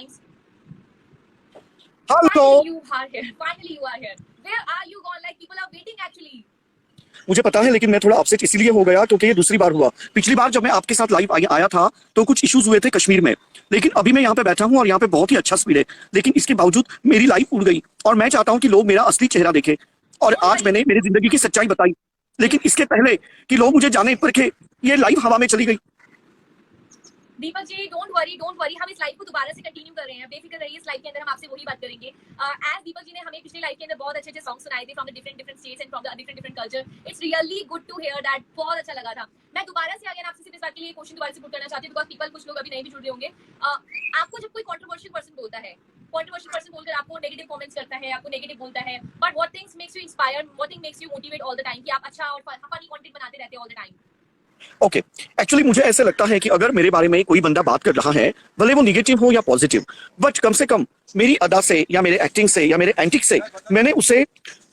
times. Hello. Finally you are here. Finally you are here. Where are you gone? Like people are waiting actually. मुझे पता है, लेकिन मैं थोड़ा upset इसलिए हो गया क्योंकि ये दूसरी बार हुआ। पिछली बार जब मैं आपके साथ लाइव आया था तो कुछ इश्यूज हुए थे कश्मीर में, लेकिन अभी मैं यहाँ पे बैठा हूँ और यहाँ पे बहुत ही अच्छा स्पीड है, लेकिन इसके बावजूद मेरी लाइफ उड़ गई और मैं चाहता हूँ कि लोग मेरा असली चेहरा देखें। और आज मैंने मेरी जिंदगी की सच्चाई बताई, लेकिन इसके पहले कि लोग मुझे जाने परखे, ये लाइव हवा में चली गई। दीपक जी डोंट वरी, हम इस लाइव को दोबारा से कंटिन्यू कर रहे हैं, बेफिक्र रहिए। इस लाइव के अंदर हम आपसे वही बात करेंगे। एज दीपक जी ने हमें पिछले लाइव के अंदर बहुत अच्छे सॉन्ग सुनाए थे from the different states and from the different culture. It's really good to hear that, बहुत अच्छा लगा था। मैं दोबारा से अगेन आपसे सिर्फ इस बात के लिए क्वेश्चन दोबारा से पुट करना चाहती हूं बिकॉज़ पीपल, कुछ लोग अभी नहीं भी जुड़ रहे होंगे। आपको जब कोई कंट्रोवर्शियल पर्सन बोलता है, कंट्रोवर्शियल पर्सन बोलकर आपको नेगेटिव कमेंट्स करता है, आपको नेगेटिव बोलता है, but what things makes you inspire, what thing makes you motivate all the time कि आप अच्छा और फनी कंटेंट बनाते रहते हैं all the time? Okay, actually मुझे ऐसा लगता है कि अगर मेरे बारे में कोई बंदा बात कर रहा है, भले वो निगेटिव हो या पॉजिटिव, बट कम से कम मेरी अदा से या मेरे एक्टिंग से या मेरे एंटिक से मैंने उसे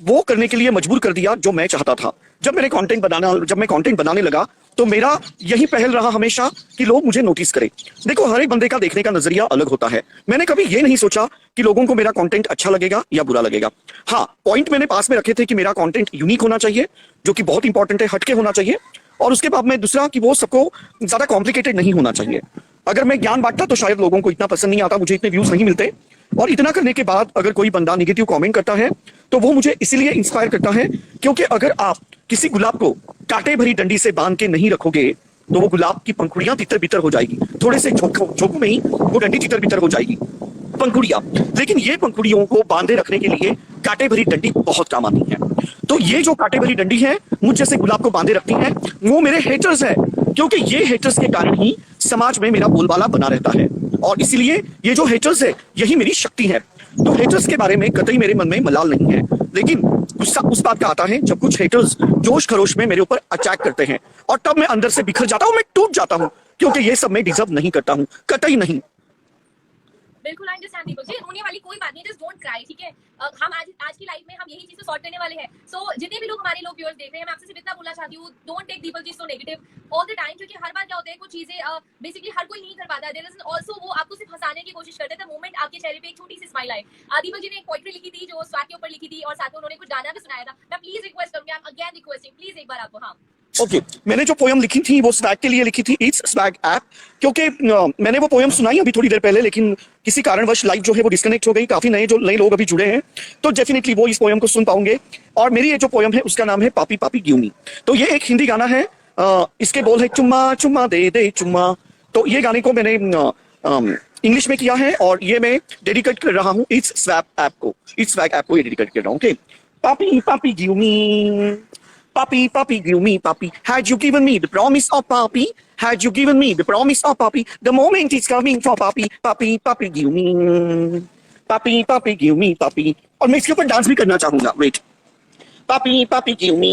वो करने के लिए मजबूर कर दिया जो मैं चाहता था। जब मैं कंटेंट बनाने लगा तो मेरा यही पहल रहा हमेशा कि लोग मुझे नोटिस करें। देखो, हर एक बंदे का देखने का नजरिया अलग होता है। मैंने कभी ये नहीं सोचा कि लोगों को मेरा कंटेंट अच्छा लगेगा या बुरा लगेगा। हाँ, पॉइंट मैंने पास में रखे थे कि मेरा कंटेंट यूनिक होना चाहिए, जो कि बहुत इंपॉर्टेंट है, हटके होना चाहिए, और उसके बाद में दूसरा कि वो सबको ज्यादा कॉम्प्लिकेटेड नहीं होना चाहिए। अगर मैं ज्ञान बांटता तो शायद लोगों को इतना पसंद नहीं आता, मुझे इतने व्यूज नहीं मिलते। और इतना करने के बाद अगर कोई बंदा निगेटिव कमेंट करता है तो वो मुझे इसलिए इंस्पायर करता है क्योंकि अगर आप किसी गुलाब को कांटे भरी डंडी से बांध के नहीं रखोगे तो वो गुलाब की पंखुड़ियां तितर बितर हो जाएगी, थोड़े से झोंकों में ही वो डंडी तितर बितर हो जाएगी, पंखुड़ियां। लेकिन ये पंखुड़ियों को बांधे रखने के लिए कांटे भरी डंडी बहुत काम आती है। तो ये जो कांटे भरी डंडी है मुझ जैसे गुलाब को बांधे रखती है, वो मेरे हेटर्स है, क्योंकि ये हेटर्स के कारण ही समाज में मेरा बोलबाला बना रहता है। और इसीलिए ये जो हेटर्स है यही मेरी शक्ति है। तो हेटर्स के बारे में कतई मेरे मन में मलाल नहीं है, लेकिन गुस्सा उस बात का आता है जब कुछ हेटर्स जोश खरोश में मेरे ऊपर अटैक करते हैं, और तब मैं अंदर से बिखर जाता हूँ, मैं टूट जाता हूँ, क्योंकि ये सब मैं डिजर्व नहीं करता हूँ, कतई नहीं। बिल्कुल आई अंडरस्टैंड दीपक जी, रोने वाली कोई बात नहीं, जस्ट डोंट क्राई, ठीक है? हम आज की लाइफ में हम यही चीज़ सॉल्व करने वाले हैं। सो जितने भी लोग हमारे व्यूअर्स देख रहे हैं, मैं आपसे सिर्फ इतना बोलना चाहती हूँ, don't take Deepak ji so negative all the time, क्योंकि हर बार क्या होता है, कुछ चीजें बेसिकली हर कोई नहीं कर पाता है। देयर इज आल्सो वो आपको सिर्फ हंसाने की कोशिश करते हैं, द मोमेंट आपके चेहरे पे एक छोटी सी स्माइल आए। दीपक जी ने एक पोएट्री लिखी थी जो स्वैग के ऊपर लिखी थी, और साथ में उन्होंने कुछ गाना भी सुनाया था। मैं प्लीज रिक्वेस्ट करूंगी, I am again requesting, please एक बार आपको। हाँ ओके, मैंने जो पोयम लिखी थी वो स्वैग के लिए लिखी थी, इट्स स्वैग ऐप, क्योंकि मैंने वो पोयम सुनाई अभी थोड़ी देर पहले, लेकिन किसी कारणवश लाइव जो है वो डिस्कनेक्ट हो गई। काफी नए लोग अभी जुड़े हैं, तो डेफिनेटली वो इस पोयम को सुन पाओगे। और मेरी ये जो पोयम है उसका नाम है पापी पापी गिव मी। तो ये एक हिंदी गाना है, इसके बोल है चुम्मा चुम्मा दे दे चुम्मा। तो ये गाने को मैंने इंग्लिश में किया है और ये मैं डेडिकेट कर रहा हूँ इट्स स्वैग ऐप को, इट्स स्वैग ऐप को ये डेडिकेट कर रहा हूँ। ओके, पापी पापी give me, Papi, papi, give me, papi. Had you given me the promise of papi? Had you given me the promise of papi? The moment is coming for papi. Papi, papi, give me. Papi, papi, give me, papi. और मैं इसके ऊपर dance भी करना चाहूंगा। Wait. Papi, papi, give me.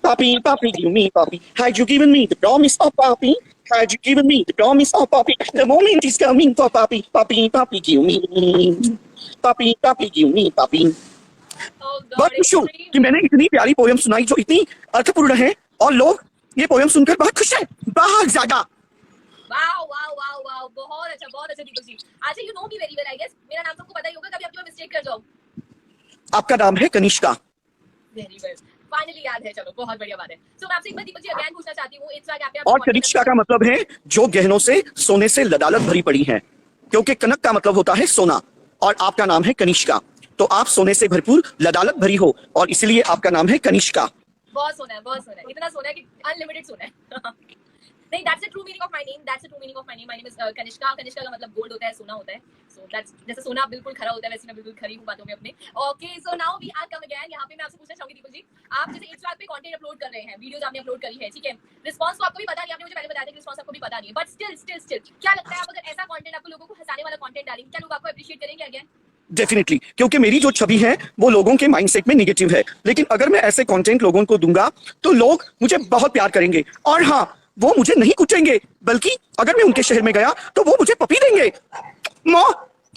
Papi, papi, give me, papi. Had you given me the promise of papi? Had you given me the promise of papi? The moment is coming for papi. Papi, papi, give me. Papi, papi, give me, papi. बहुत खुश हूँ कि मैंने इतनी प्यारी poem सुनाई जो इतनी अर्थपूर्ण है, और लोग ये पोयम सुनकर बहुत खुश हैं, बहुत ज्यादा। वाओ वाओ वाओ वाओ, बहुत अच्छा दीपक जी। अच्छा, you know me very well, I guess मेरा नाम सबको पता ही होगा, कभी आपकी मैं मिस्टेक कर जाऊं? आपका नाम है कनिष्का। वेरी वेल, फाइनली याद है, चलो बहुत बढ़िया बात है। सो मैं आपसे एक बार दीपक जी अगेन पूछना चाहती हूँ, इट्स लाइक आप, और कनिष्का का मतलब है जो गहनों से सोने से लदालत भरी पड़ी है, क्योंकि कनक का मतलब होता है सोना, और आपका नाम है कनिष्का, तो आप सोने से भरपूर लदालत भरी हो, और इसलिए आपका नाम है कनिष्का। बहुत सोना है, इतना सोना है कि अनलिमिटेड सोना है। नहीं, that's the true meaning of my name, my name is Kanishka. Kanishka का मतलब गोल्ड होता है, सोना होता है। सो दैट्स, जैसे सोना बिल्कुल खरा होता है वैसे मैं बिल्कुल खरी हूं बातों में अपने। Okay, so now we are come again. यहाँ पे मैं आपसे पूछना चाहूंगी दीपक जी, आप जैसे इस पे कंटेंट अपलोड कर रहे हैं, वीडियोस आपने अपलोड करी है, ठीक है? रिस्पांस तो आपको भी पता नहीं, आपने मुझे पहले बताया था कि रिस्पांस आपको भी पता नहीं है, बट स्टिल क्या लगता है, आप अगर ऐसा कंटेंट, आपको लोगों को हंसाने वाला कंटेंट डालेंगे, क्या लोग आपको अप्रिशिएट करेंगे अगेन? डेफिनेटली, क्योंकि मेरी जो छवि है वो लोगों के माइंडसेट में निगेटिव है, लेकिन अगर मैं ऐसे कंटेंट लोगों को दूंगा तो लोग मुझे बहुत प्यार करेंगे, और हाँ, वो मुझे नहीं कुचेंगे, बल्कि अगर मैं उनके शहर में गया तो वो मुझे पपी देंगे।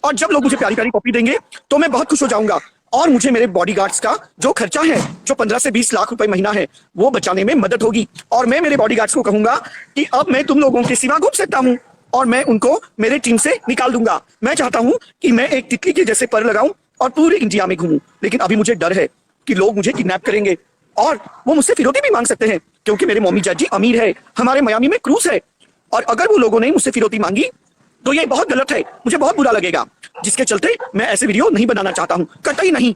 और जब लोग मुझे प्यारी प्यारी पपी देंगे तो मैं बहुत खुश हो जाऊंगा, और मुझे मेरे बॉडीगार्ड्स का जो खर्चा है, जो 15 से 20 लाख रुपए महीना है, वो बचाने में मदद होगी। और मैं मेरे बॉडीगार्ड्स को कहूंगा कि अब मैं तुम लोगों के सिवा घूम सकता हूँ, और मैं उनको मेरे टीम से निकाल दूंगा। मैं चाहता हूं कि मैं एक तितली के जैसे पर लगाऊं और पूरे इंडिया में घूमूं, लेकिन अभी मुझे डर है कि लोग मुझे किडनैप करेंगे और वो मुझसे फिरौती भी मांग सकते हैं, क्योंकि मेरे मम्मी डैडी अमीर है, हमारे मियामी में क्रूज है, और अगर वो लोगों ने मुझसे फिरौती मांगी तो ये बहुत गलत है, मुझे बहुत बुरा लगेगा, जिसके चलते मैं ऐसे वीडियो नहीं बनाना चाहता हूं, कतई नहीं।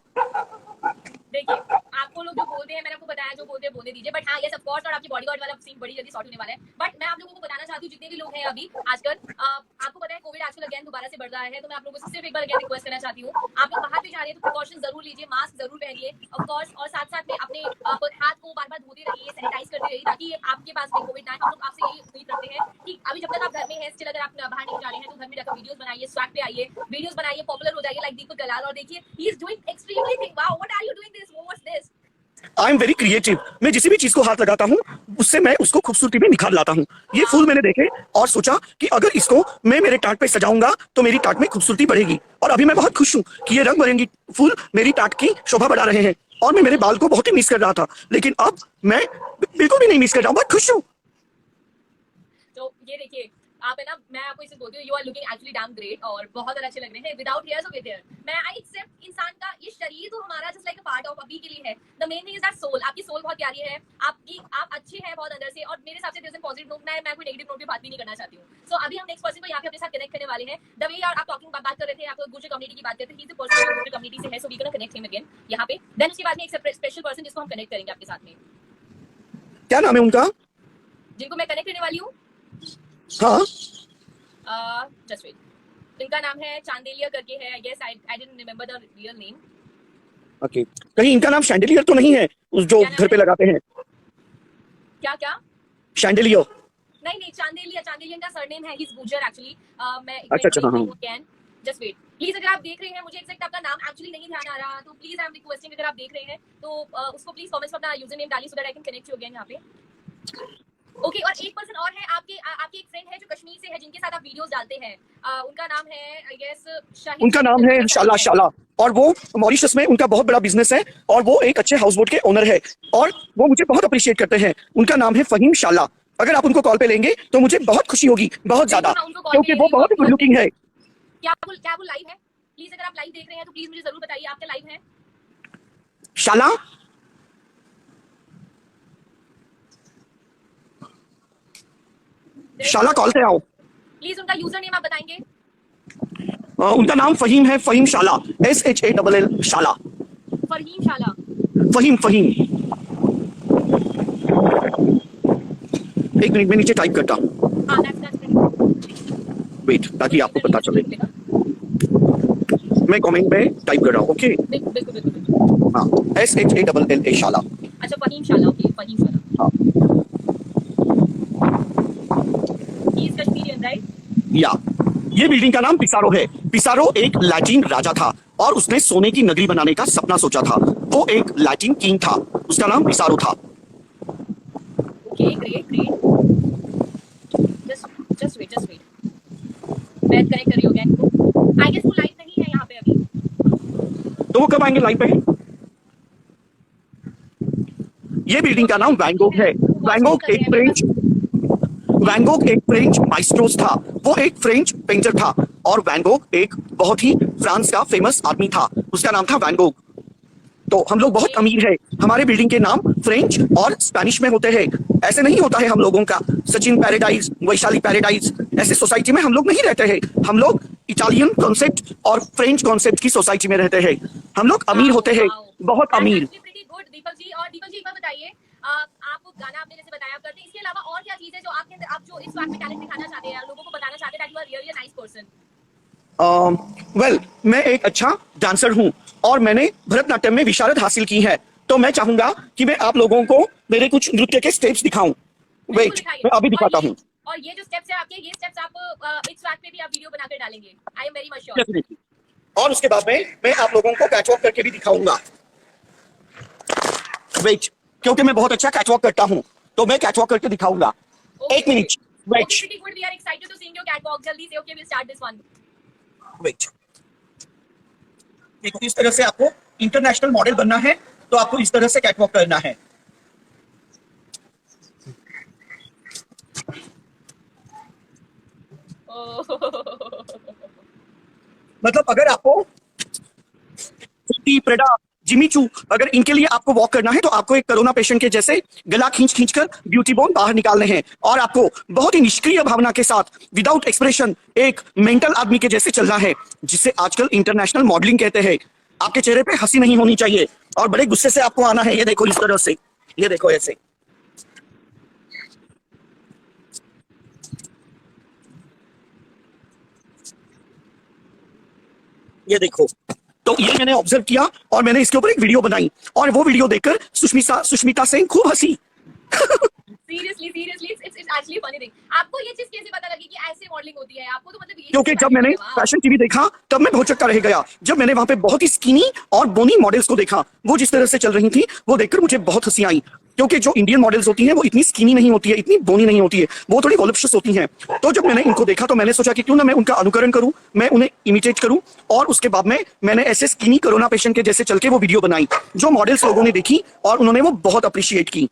देखिए, आपको लोग जो बोलते हैं, मैंने आपको बताया, जो बोलते हैं बोलने दीजिए, बट हाँ यस ऑफ कोर्स, और आपकी बॉडीगार्ड वाला सीन बड़ी जल्दी सॉर्ट होने वाला है। बट मैं आप लोगों को बताना चाहती हूँ, जितने भी लोग हैं अभी आजकल, आपको पता है कोविड आजकल अगेन दोबारा से बढ़ रहा है, तो मैं आप लोगों से सिर्फ एक बार अगेन रिक्वेस्ट करना चाहती हूँ, आप लोग बाहर भी जा रहे हैं तो प्रिकॉशन जरूर लीजिए, मास्क जरूर पहनिए ऑफ कोर्स, और साथ साथ में अपने हाथ को बार बार धोते रहिए, सैनिटाइज करते रहिए, ताकि आपके पास भी कोविड ना आए। हम लोग आपसे यही उम्मीद करते हैं कि अभी जब तक आप घर में हैं, स्टिल अगर आप बाहर नहीं जा रहे हैं तो घर में जाकर वीडियोस बनाइए, स्वैग पे आइए, वीडियोस बनाइए, पॉपुलर हो जाइए लाइक दीपक कलाल, और देखिए he is doing extremely thing, wow what are you doing this, what's this. I am very creative. मैं जिस भी चीज को हाथ लगाता हूँ उससे मैं उसको खूबसूरती में निखार लाता हूँ। ये फूल मैंने देखे और सोचा कि अगर इसको मैं मेरे टाट पे सजाऊंगा तो मेरी टाट में खूबसूरती बढ़ेगी, और अभी मैं बहुत खुश हूँ कि ये रंग बिरंगी फूल मेरी टाट की शोभा बढ़ा रहे हैं। और मैं मेरे बाल को बहुत ही मिस कर रहा था, लेकिन अब मैं बिल्कुल भी नहीं मिस कर रहा हूँ, बहुत खुश हूँ। तो ये देखिए, आप है ना, मैं आपको इसे बोलती हूँ, you are looking actually damn great और बहुत ज्यादा अच्छे लग रहे हैं विदाउट हेयर्स और विद हेयर। मैं आई एक्सेप्ट इंसान का ये शरीर तो हमारा just like a part of अभी के लिए है, the main thing is that soul. आपकी सोल बहुत प्यारी है, आपकी आप अच्छे हैं बहुत अंदर से, और मेरे हिसाब से there is a positive note, मैं कोई नेगेटिव नोट पे बात भी नहीं करना चाहती हूँ। सो अभी हम नेक्स्ट पर्सन को यहाँ पे अपने साथ कनेक्ट करने वाले हैं। द वे आप टॉकिंग बात कर रहे थे, आप गुर्जर कम्युनिटी की बात करते थे, ही इज द पर्सन जो गुर्जर कम्युनिटी से है, so we can connect him again यहाँ पे। देन उसके बाद में एक स्पेशल पर्सन जिसको हम कनेक्ट करेंगे आपके साथ में, क्या नाम है उनका? जिनको मैं कनेक्ट करने वाली हूँ, हाँ, जस्ट वेट, इनका नाम है चांदेलिया करके है, I guess, I didn't remember the real name. Okay, कहीं इनका नाम शैंडेलियर तो नहीं है, उस जो क्या नाम घर पे है? लगाते हैं? क्या क्या? शैंडेलियर? नहीं नहीं, चांदेलिया, चांदेलिया का सरनेम है, ही इज गुर्जर एक्चुअली। मैं अच्छा अच्छा, हाँ हाँ। कैन जस्ट वेट प्लीज, अगर आप देख रहे हैं, मुझे एग्जैक्ट आपका नाम एक्चुअली नहीं ध्यान आ रहा, तो प्लीज आई एम रिक्वेस्टिंग, अगर आप देख रहे हैं तो उसको प्लीज कमेंट्स में अपना यूजर नेम डालिए, so that I can connect you again यहाँ पे। ओके, और एक पर्सन और है आपके, आपके एक फ्रेंड है जो कश्मीर से है, जिनके साथ आप वीडियोस डालते हैं, उनका नाम है आई गेस शाहिद। उनका नाम है शाला शाला, और वो मॉरिशस में उनका बहुत बड़ा बिजनेस है, और वो एक अच्छे हाउस बोट के ओनर है, और वो मुझे बहुत अप्रिशिएट करते हैं। उनका नाम है फहीम शाला। अगर आप उनको कॉल पे लेंगे तो मुझे बहुत खुशी होगी, बहुत ज्यादा, क्योंकि वो बहुत गुड लुकिंग है। क्या वो लाइव है? प्लीज अगर आप लाइव देख रहे हैं तो प्लीज मुझे जरूर बताइए, आपका लाइव है? शाला, शाला कॉल पे आओ। प्लीज उनका यूजर नेम आप बताएंगे? उनका नाम फहीम है, फहीम शाला, SHALL शाला, फरहीम शाला। फहीम फहीम। एक मिनट में नीचे टाइप करता हूँ, हाँ, दैट्स वेट, ताकि आपको पता चले। मैं कमेंट में टाइप कर रहा हूँ, ओके? बिल्कुल बिल्कुल बिल्कुल। हाँ, SHALL शाला। अच्छा, फहीम शाला, ओके, फहीम शाला। हाँ, ही इज कश्मीरियन राइट? या ये बिल्डिंग का नाम पिसारो है। पिसारो एक लैटिन राजा था और उसने सोने की नगरी बनाने का सपना सोचा था। वो एक लैटिन किंग था, उसका नाम पिसारो था। Okay, great great. Just wait मैं कनेक्ट कर रही हूँ अगेन को। आई गेस वो लाइव नहीं है यहाँ पे अभी, तो वो कब आएंगे लाइव पे? ये बिल्डिंग का नाम वैन है। वैन गोग एक फ्रेंच माइस्ट्रोस था, वो एक फ्रेंच पेंटर था, और वैन गोग एक बहुत ही फ्रांस का फेमस आदमी था, उसका नाम था वैन गोग। तो हम लोग बहुत अमीर है, हमारे बिल्डिंग के नाम फ्रेंच और स्पेनिश में होते हैं। ऐसे नहीं होता है हम लोगों का, सचिन पैराडाइज, वैशाली पैराडाइज, ऐसे सोसाइटी में हम लोग नहीं रहते हैं। हम लोग इटालियन कॉन्सेप्ट और फ्रेंच कॉन्सेप्ट की सोसाइटी में रहते हैं। हम लोग अमीर होते हैं, बहुत अमीर। गुड दीपक जी। और दीपक जी एक बार बताइए, आप गाना आपने जैसे बताया आप करते हैं, इसके अलावा और क्या चीज है जो आपके अंदर, आप जो इस बात में टैलेंट दिखाना चाहते हैं, लोगों को बताना चाहते हैं that you are really a nice person? Well, मैं एक अच्छा डांसर हूँ और मैंने भरतनाट्यम में विशारद हासिल की है, तो मैं चाहूंगा कि मैं आप लोगों को मेरे कुछ नृत्य के स्टेप्स दिखाऊं। वेट, मैं अभी दिखाता हूँ। और ये जो स्टेप्स है आपके, ये स्टेप्स आप इस बात पे भी आप वीडियो बनाकर डालेंगे? आई एम वेरी मच श्योर। और उसके बाद में मैं आप लोगों को कैटवॉक करके भी दिखाऊंगा। वेट, क्योंकि मैं बहुत अच्छा कैटवॉक करता हूँ, तो मैं कैटवॉक करके दिखाऊंगा। एक minute, wait. Okay, pretty good. We are excited to seeing your catwalk. जल्दी से, okay, we'll start this one. Wait, देखो इस तरह से आपको इंटरनेशनल मॉडल बनना है, तो आपको इस तरह से कैटवॉक करना है। मतलब अगर आपको प्रेडा, जिमी चू, अगर इनके लिए आपको वॉक करना है तो आपको एक कोरोना पेशेंट के जैसे गला खींच खींच कर ब्यूटी बोन बाहर निकालने हैं और आपको बहुत ही निष्क्रिय भावना के साथ विदाउट एक्सप्रेशन एक मेंटल आदमी के जैसे चलना है, जिसे आजकल इंटरनेशनल मॉडलिंग कहते हैं। आपके चेहरे पे हंसी नहीं होनी चाहिए और बड़े गुस्से से आपको आना है। ये देखो इस तरह से, ये देखो ऐसे। ये देखो, तो ये मैंने ऑब्जर्व किया और मैंने इसके ऊपर एक वीडियो बनाई और वो वीडियो देखकर सुष्मिता सेन खूब हंसी। Seriously it's actually funny thing. आपको ये चीज कैसे पता लगी कि ऐसे मॉडलिंग होती है? आपको तो मतलब ये क्योंकि जब मैंने फैशन टीवी देखा तब मैं बहुत चक्का रह गया। जब मैंने वहां पे बहुत ही स्किनी और बोनी मॉडल्स को देखा, वो जिस तरह से चल रही थी, वो देखकर मुझे बहुत हंसी आई। क्योंकि जो इंडियन मॉडल्स होती हैं वो इतनी स्किनी नहीं होती है, इतनी बोनी नहीं होती है, वो थोड़ी वॉल्यूपियस होती हैं। तो जब मैंने इनको देखा तो मैंने सोचा कि क्यों ना मैं उनका अनुकरण करूं, मैं उन्हें इमिटेट करूं। और उसके बाद में मैंने ऐसे स्किनी कोरोना पेशेंट के जैसे चल के वो वीडियो बनाई, जो मॉडल्स लोगों ने देखी और उन्होंने वो बहुत अप्रिशिएट की।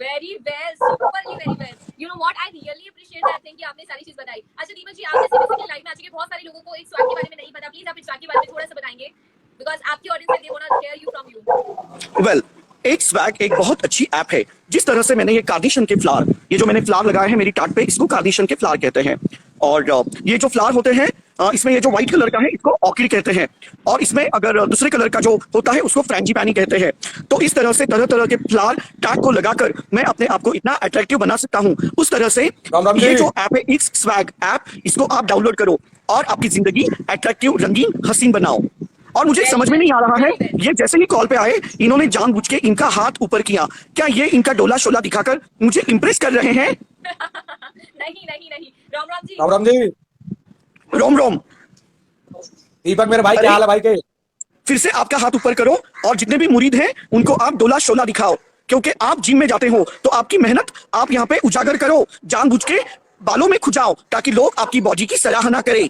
Very well, superbly very well. You know what, I really appreciate that thing कि आपने सारी चीज बताई। अच्छा दीपक जी, आप जैसे बेसिकली लाइफ में आ चुके, बहुत सारे लोगों को एक स्वाग के बारे में नहीं पता। प्लीज आप इस स्वाग के बारे में थोड़ा सा बताएंगे, बिकॉज़ आपकी audience they want to hear you from you. Well, एक स्वैग एक बहुत अच्छी ऐप है। जिस तरह से मैंने ये कार्निशन के फ्लावर, ये जो मैंने फ्लावर लगाए हैं मेरी टाट पे, इसको कार्निशन के फ्लावर कहते हैं। और ये जो फ्लावर होते हैं, इसमें ये जो व्हाइट कलर का है इसको ऑर्किड कहते हैं, और इसमें अगर दूसरे कलर का जो होता है उसको फ्रेंजीपानी कहते हैं। तो इस तरह से तरह तरह के फ्लावर टाट को लगाकर मैं अपने आप को इतना अट्रैक्टिव बना सकता हूँ। उस तरह से ये जो ऐप है, इट्स स्वैग ऐप, इसको आप डाउनलोड करो और आपकी जिंदगी अट्रैक्टिव, रंगीन, हसीन बनाओ। और मुझे समझ में नहीं आ रहा है, ये जैसे ही कॉल पे आए इन्होंने जानबूझ के इनका हाथ ऊपर किया। क्या ये इनका डोला शोला दिखाकर मुझे इंप्रेस कर रहे हैं? नहीं। राम राम जी। राम राम जी। रोम रोम। दीपक मेरे भाई, क्या हाल है भाई के? फिर से आपका हाथ ऊपर करो और जितने भी मुरीद हैं उनको आप डोला शोला दिखाओ, क्योंकि आप जिम में जाते हो तो आपकी मेहनत आप यहाँ पे उजागर करो, जानबूझ के बालों में खुजाओ ताकि लोग आपकी बॉडी की सराहना करें।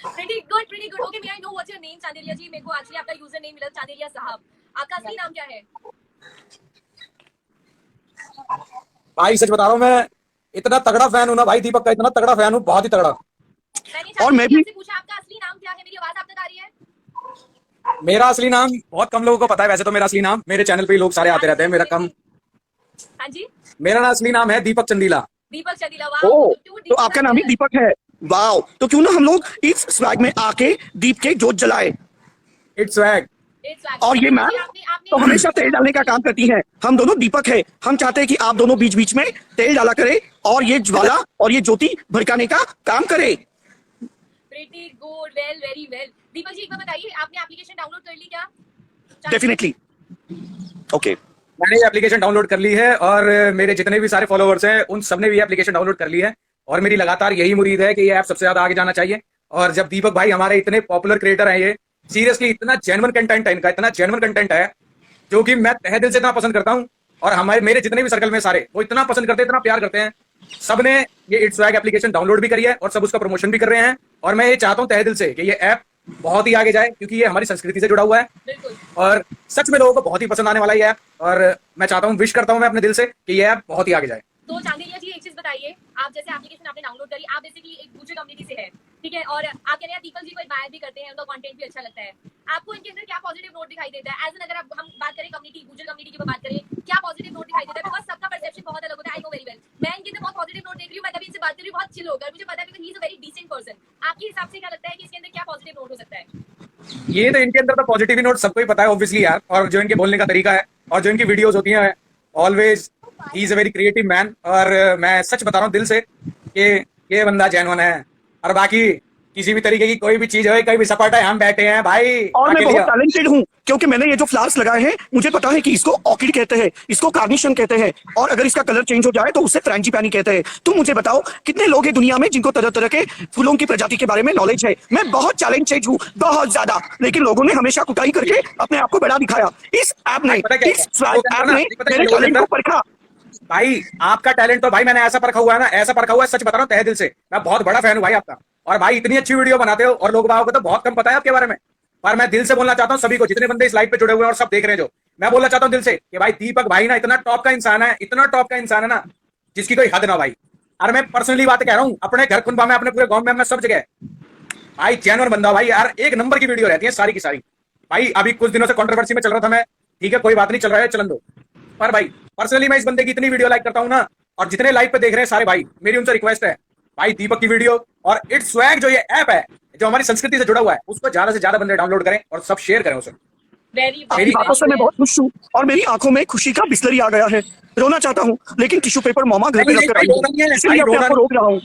Pretty good. Okay, may I know what's your name, चांदेलिया जी? मेरे को एक्चुअली आपका यूजर नेम मिला, चांदेलिया साहब। आपका असली नाम क्या है? भाई सच बता रहा हूँ, मैं इतना तगड़ा फैन हूँ ना भाई, दीपक का इतना तगड़ा फैन हूँ, बहुत ही तगड़ा। और मैं भी पूछा आपका असली नाम क्या है? मेरी आवाज आप तक आ रही है? मेरा असली नाम बहुत कम लोगों को पता है। वैसे तो मेरा असली नाम, मेरे चैनल पे लोग सारे आते रहते हैं, मेरा कम। हाँ जी, मेरा असली नाम है दीपक चंदीला। दीपक चंदीला। वाह, तो आपका नाम ही दीपक है? वाओ, तो क्यों ना हम लोग इस स्वैग में आके दीप के जोत जलाए। It's swag. और ये मैम तो हमेशा तेल डालने का काम करती हैं। हम दोनों दीपक है, हम चाहते हैं कि आप दोनों बीच बीच में तेल डाला करे और ये ज्वाला और ये ज्योति भड़काने का काम करे। Pretty good, well, very well. Deepak ji एक बार बताइए, आपने एप्लीकेशन डाउनलोड कर ली क्या? डेफिनेटली। ओके, मैंने ये एप्लीकेशन डाउनलोड कर ली है और मेरे जितने भी सारे फॉलोअर्स हैं उन सबने भी एप्लीकेशन डाउनलोड कर ली है। और मेरी लगातार यही मुरीद है कि ये ऐप सबसे ज्यादा आगे जाना चाहिए। और जब दीपक भाई हमारे इतने पॉपुलर क्रिएटर हैं, ये सीरियसली इतना जेन्युइन कंटेंट है इनका, इतना जेन्युइन कंटेंट है जो कि मैं तहे दिल से इतना पसंद करता हूँ। और हमारे मेरे जितने भी सर्कल में सारे वो इतना पसंद करते हैं, इतना प्यार करते हैं। सबने ये इट्स स्वैग एप्लीकेशन डाउनलोड भी करी है और सब उसका प्रमोशन भी कर रहे हैं। और मैं ये चाहता हूँ तहे दिल से कि ये ऐप बहुत ही आगे जाए, क्योंकि ये हमारी संस्कृति से जुड़ा हुआ है और सच में लोगों को बहुत ही पसंद आने वाला ये ऐप। और मैं चाहता हूँ, विश करता हूँ मैं अपने दिल से कि ये ऐप बहुत ही आगे जाए। तो चांदेलिया जी एक चीज बताइए, आप जैसे एप्लीकेशन आपने डाउनलोड करी, आप बेसिकली एक गुजर कम्युनिटी से है, ठीक है, और आप कह रहे हैं दीपक जी को एडमायर भी करते हैं, उनका कंटेंट भी अच्छा लगता है। आपको इनके अंदर क्या पॉजिटिव नोट दिखाई देता है? एज एन अगर हम बात करें कम्युनिटी, गुजर कम्युनिटी की बात करें, क्या पॉजिटिव नोट दिखाई देता है? बिकॉज सबका परसेप्शन बहुत अलग होता है, आई नो वेरी वेल। मैं इनके अंदर बहुत पॉजिटिव नोट देख रही हूँ, मैं तभी इनसे बात कर रही हूँ, बहुत चिल होकर, मुझे पता है because he is a very decent person. आपके हिसाब से क्या लगता है कि इसके अंदर क्या पॉजिटिव नोट हो सकता है? ये तो इनके अंदर तो पॉजिटिव नोट सबको ही पता है ऑब्वियसली यार। और जो इनके बोलने का तरीका है और जो इनकी वीडियोस होती हैं, always he is a very creative man. और मैं सच बता रहा हूँ दिल से कि ये बंदा जेन्युइन है। और बाकी किसी भी तरीके की कोई भी चीज है, कोई भी सपाटा है, हम बैठे हैं भाई। और मैं बहुत टैलेंटेड हूँ, क्योंकि मैंने ये जो फ्लावर्स लगाए हैं मुझे पता है कि इसको ऑर्किड कहते हैं, इसको कार्निशन कहते हैं, और अगर इसका कलर चेंज हो जाए तो उसे फ्रेंजीपानी कहते हैं। तुम मुझे बताओ कितने लोग हैं दुनिया में जिनको तरह तरह के फूलों की प्रजाति के बारे में नॉलेज है? मैं बहुत टैलेंटेड हूँ, बहुत ज्यादा, लेकिन लोगों ने हमेशा कुटाई करके अपने आप को बड़ा दिखाया। इस ऐप ने, इस स्वैग ऐप ने मेरे टैलेंट को परखा। भाई आपका टैलेंट तो भाई मैंने ऐसा परखा हुआ है ना, ऐसा परखा हुआ है, सच बता रहा हूँ तहे दिल से। मैं बहुत बड़ा फैन हूँ भाई आपका। और भाई इतनी अच्छी वीडियो बनाते हो और लोग बागों को तो बहुत कम पता है आपके बारे में। पर मैं दिल से बोलना चाहता हूँ सभी को, जितने बंदे इस लाइव पे जुड़े हुए हैं और सब देख रहे हैं, जो मैं बोलना चाहता हूँ दिल से कि भाई दीपक भाई ना इतना टॉप का इंसान है, इतना टॉप का इंसान है ना जिसकी कोई हद ना भाई। अरे मैं पर्सनली बात कह रहा हूँ, अपने घर कुनबा में, अपने पूरे गांव में, मैं सब जगह भाई जेन्युइन बंदा भाई यार, एक नंबर की वीडियो रहती है सारी की सारी भाई। अभी कुछ दिनों से कंट्रोवर्सी में चल रहा था मैं, ठीक है कोई बात नहीं, चल रहा है चलन दो, पर भाई पर्सनली मैं इस बंदे की इतनी वीडियो लाइक करता हूँ ना, और जितने लाइव पे देख रहे हैं सारे भाई, मेरी उनसे रिक्वेस्ट है भाई दीपक की वीडियो और इट्स स्वैग जो ये ऐप है जो हमारी संस्कृति से जुड़ा हुआ है, उसको ज्यादा से ज्यादा बंदे डाउनलोड करें और सब शेयर करें उसे। वेरी आपकी बातों से मैं बहुत खुश हूँ और मेरी आंखों में खुशी का बिस्लरी आ गया है। रोना चाहता हूँ लेकिन टिश्यू पेपर मामा घर पे नहीं, रखकर भाई, आई रोना नहीं है, इसलिए भाई, अपने आप को रोना रोक रहा हूँ।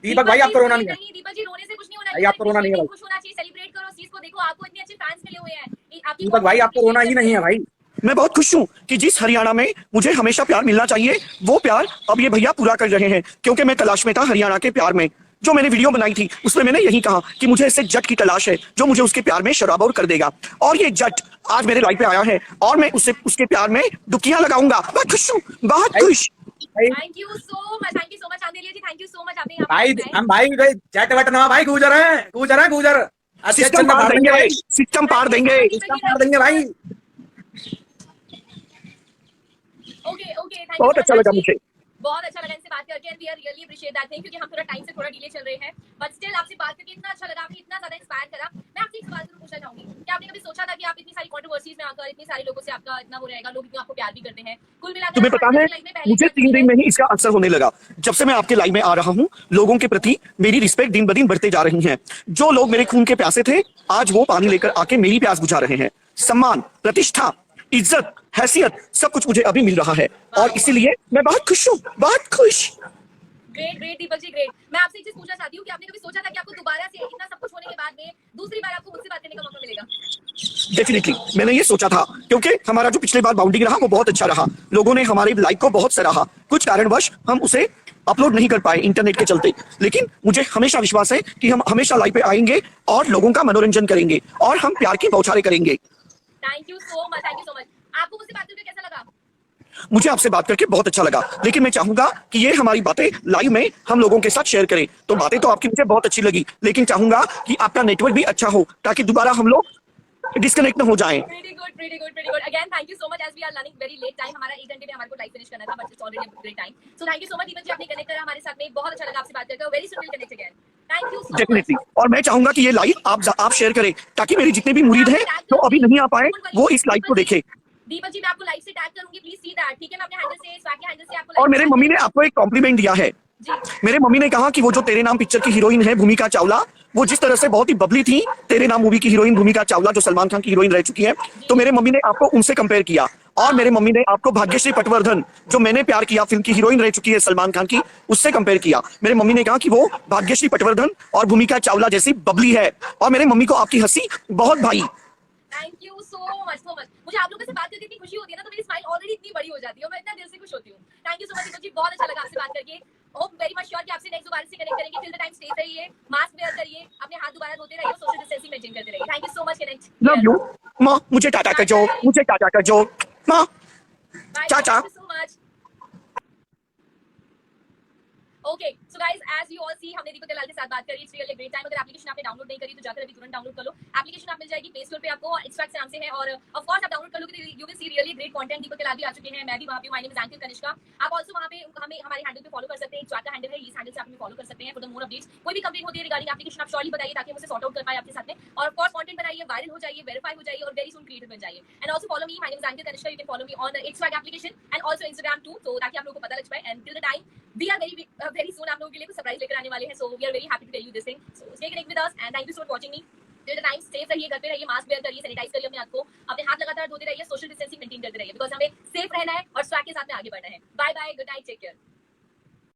दीपक भाई आपको रोना नहीं है, दीपक जी रोने से कुछ नहीं होना भाई आपको रोना नहीं है भाई, खुश होना चाहिए, सेलिब्रेट करो उस चीज को, देखो आपको इतने अच्छे फैंस मिले हुए हैं, आपकी दीपक भाई आपको रोना ही नहीं है भाई। मैं बहुत खुश हूँ कि जिस हरियाणा में मुझे हमेशा प्यार मिलना चाहिए वो प्यार अब ये भैया पूरा कर रहे हैं, क्योंकि मैं तलाश में था हरियाणा के प्यार में। जो मैंने वीडियो बनाई थी उसमें मैंने यही कहा कि मुझे ऐसे जट की तलाश है जो मुझे उसके प्यार में शराबौर कर देगा, और ये जट आज मेरे लाइफ पे आया है और मैं उसे उसके प्यार में डुबकियां लगाऊंगा। बहुत खुश हूँ, बहुत खुश। थैंक यू सो मच आंदेलिया जी, थैंक यू सो मच आपने यहाँ भाई पे हम भाई जट वट ना भाई, गुजर है गुजर है गुजर, सिस्टम पार देंगे, सिस्टम पार देंगे। भाई। ओके ओके, थैंक बहुत यू अच्छा लगा मुझे, बहुत अच्छा लगा इनसे बात करके, and we are really appreciate that thing, क्योंकि हम थोड़ा टाइम से थोड़ा डिले चल रहे हैं, बट स्टिल आपसे बात करके इतना अच्छा लगा, आपने इतना ज्यादा इंस्पायर करा। मैं आपसे एक सवाल जरूर पूछना चाहूंगी कि आपने कभी सोचा था कि आप इतनी सारी कंट्रोवर्सीज में आकर इतने सारे लोगों से आपका इतना वो रहेगा, लोग इतना आपको प्यार भी करते हैं, कुल मिलाकर तुम्हें पता है मुझे 3 दिन में ही इसका असर होने लगा। जब से मैं आपके लाइव में आ रहा हूँ लोगों के प्रति मेरी रिस्पेक्ट दिन ब दिन बढ़ते जा रही है। जो लोग मेरे खून के प्यासे थे आज वो पानी लेकर आके मेरी प्यास बुझा रहे हैं। सम्मान, प्रतिष्ठा, इज्जत, हैसियत सब कुछ मुझे अभी मिल रहा है और इसीलिए मैं बहुत खुश हूँ, बहुत खुश। Great great Deepak ji, great. मैं आपसे एक चीज पूछना चाहती हूँ कि आपने कभी सोचा था कि आपको दोबारा से इतना सब कुछ होने के बाद में दूसरी बार आपको मुझसे बात करने का मौका मिलेगा? डेफिनेटली मैंने ये सोचा था, क्योंकि हमारा जो पिछले बार बाउंडिंग रहा वो बहुत अच्छा रहा। लोगों ने हमारे लाइव को बहुत सराहा। कुछ कारणवश हम उसे अपलोड नहीं कर पाए इंटरनेट के चलते, लेकिन मुझे हमेशा विश्वास है कि हम हमेशा लाइव पे आएंगे और लोगों का मनोरंजन करेंगे और हम प्यार की बौछारें करेंगे। Thank you so much, thank you so much. आपको मुझसे बात करके कैसा लगा? मुझे आपसे बात करके बहुत अच्छा लगा, लेकिन मैं चाहूंगा कि ये हमारी बातें लाइव में हम लोगों के साथ शेयर करें। तो बातें तो आपकी मुझे बहुत अच्छी लगी, लेकिन चाहूंगा कि आपका नेटवर्क भी अच्छा हो ताकि दोबारा हम लोग डिस्कनेक्ट न हो जाएं। Pretty good, pretty good, pretty good. Again, thank you so much as we are running very late time. हमारा 1 घंटे में हमारे को लाइव फिनिश करना था, but it's already a great time. So thank you so much Deepak ji, आपने connect करा हमारे साथ में, बहुत अच्छा लगा आपसे बात करके। Very soon we'll connect again. Thank you so much. Definitely, और मैं चाहूंगा कि ये लाइव आप शेयर करें ताकि मेरे जितने भी मुरीद हैं जो अभी नहीं आ पाए वो इस लाइव को देखें। दीपक जी मैं आपको लाइव से टैग करूंगी, प्लीज सी दैट, ठीक है? मैं अपने हैंडल से, स्वाग के हैंडल से आपको और मेरे मम्मी ने आपको एक कॉम्प्लीमेंट दिया है। जी मेरे मम्मी ने कहा कि वो जो तेरे नाम पिक्चर की हीरोइन है भूमिका चावला, वो जिस तरह से बहुत ही बबली थी, तेरे नाम मूवी की हीरोइन भूमिका चावला जो सलमान खान की हीरोइन रह चुकी है, तो मेरे मम्मी ने आपको उनसे कंपेयर किया। और मेरे मम्मी ने आपको भाग्यश्री पटवर्धन जो मैंने प्यार किया फिल्म की हीरोइन रह चुकी है सलमान खान की, उससे कंपेयर किया। मेरे मम्मी ने कहा कि वो भाग्यश्री पटवर्धन और भूमिका चावला जैसी बबली है, और मेरे मम्मी को आपकी हंसी बहुत भाई। Thank you so much so much. मुझे आप लोगों से बात करके इतनी खुशी होती है ना, तो मेरी स्माइल ऑलरेडी इतनी बड़ी हो जाती है और मैं इतना दिल से खुश होती हूँ। Thank you so much Deepak ji, बहुत अच्छा लगा आपसे बात करके। होप वेरी मच श्योर कि आपसे नेक्स्ट दोबारा से कनेक्ट करेंगे। टिल द टाइम स्टे रहिए, मास्क वेयर करिए, अपने हाथ दोबारा धोते रहिए, सोशल डिस्टेंसिंग मेंटेन करते रहिए। Thank you so much, connect. Love you माँ, मुझे टाटा कर जो, मुझे टाटा कर जो माँ, चाचा। Thank you so much. Okay so guys, as you all see, हमने दीपक दलाल के साथ बात करी। It's really great time. अगर एप्लीकेशन आपने डाउनलोड नहीं करी तो जाकर अभी तुरंत डाउनलोड कर लो। एप्लीकेशन आप मिल जाएगी प्ले स्टोर पे आपको, एक्सट्रैक्ट नाम से है, और ऑफ कोर्स आप डाउनलोड कर लोगे तो you will see really great content. Deepak Dalal भी आ चुके हैं, मैं भी वहां पे, my name is Ankit Kanishka. आप आल्सो वहां पे हमें हमारे हैंडल पे फॉलो कर सकते हैं, एक्सट्रैक्ट का हैंडल है, इस हैंडल से आप हमें फॉलो कर सकते हैं फॉर द मोर अपडेट्स। कोई भी कंप्लेंट होती है रिगार्डिंग एप्लीकेशन आप श्योरली बताइए ताकि हम उसे सॉर्ट आउट कर पाए आपके साथ में। और ऑफ कोर्स कंटेंट बनाइए, वायरल हो जाइए, वेरीफाई हो जाइए और वेरी सून क्रिएटर बन जाइए। And also follow me, my name is Ankit Kanishka. You can follow me on the extract application and also Instagram too, तो ताकि आप लोगों को पता लग पाए। And till the time we are very soon आप लोगों के लिए कुछ सरप्राइज लेकर आने वाले हैं, so we are very happy to tell you this thing. So stay connected with us and thank you so much for watching me. Till the time, safe रहिए, घर पे रहिए, मास्क वेयर करिए, सैनिटाइज करिए अपने हाथ को, अपने हाथ लगातार धोते रहिए, सोशल डिस्टेंसिंग मेंटेन करते रहिए, बिकॉज हमें सेफ रहना है और स्वैग के साथ में आगे बढ़ना है। Bye bye, good night, take care.